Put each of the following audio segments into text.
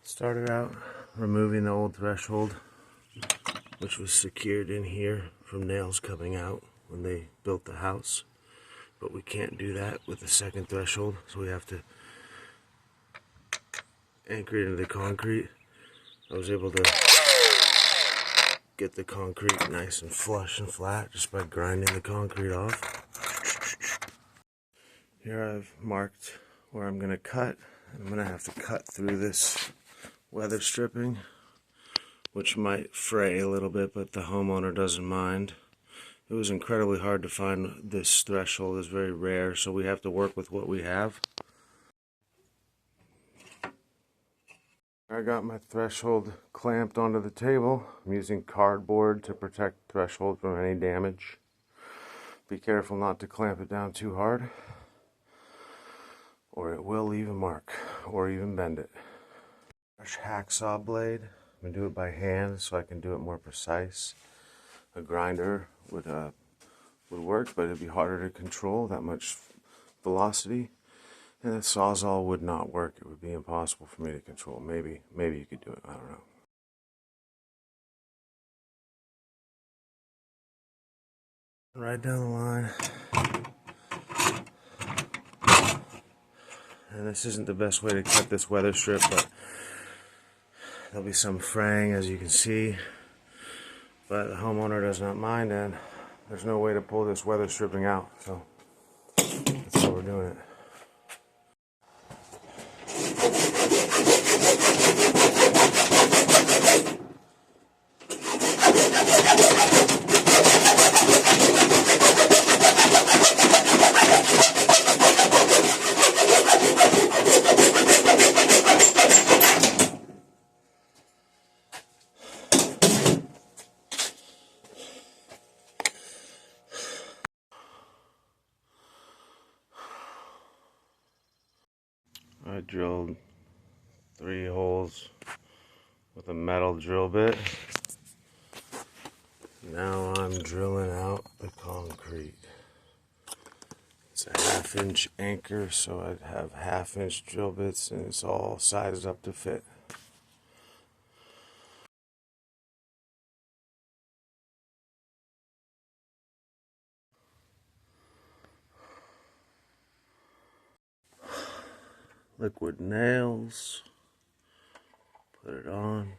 Started out removing the old threshold, which was secured in here from nails coming out when they built the house. But we can't do that with the second threshold, so we have to anchor it into the concrete. I was able to get the concrete nice and flush and flat just by grinding the concrete off. Here I've marked where I'm going to cut. I'm going to have to cut through this weather stripping, which might fray a little bit, but the homeowner doesn't mind. It was incredibly hard to find this threshold. It's very rare, so we have to work with what we have. I got my threshold clamped onto the table. I'm using cardboard to protect the threshold from any damage. Be careful not to clamp it down too hard, or it will leave a mark, or even bend it. Fresh hacksaw blade. I'm going to do it by hand so I can do it more precise. A grinder would work, but it'd be harder to control, that much velocity. And a sawzall would not work. It would be impossible for me to control. Maybe you could do it. I don't know. Right down the line. And this isn't the best way to cut this weather strip, but there'll be some fraying, as you can see. But the homeowner does not mind, and there's no way to pull this weather stripping out. So that's how we're doing it. I drilled 3 holes with a metal drill bit. Now I'm drilling out the concrete. It's a 1/2-inch anchor, so I'd have 1/2-inch drill bits, and it's all sized up to fit. Liquid nails. Put it on.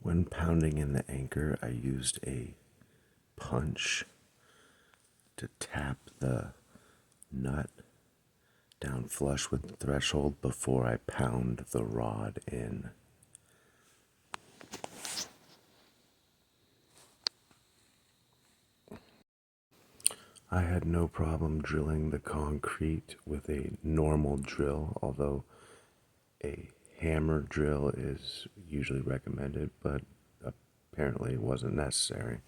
When pounding in the anchor, I used a punch to tap the nut down flush with the threshold before I pound the rod in. I had no problem drilling the concrete with a normal drill, although a hammer drill is usually recommended, but apparently it wasn't necessary.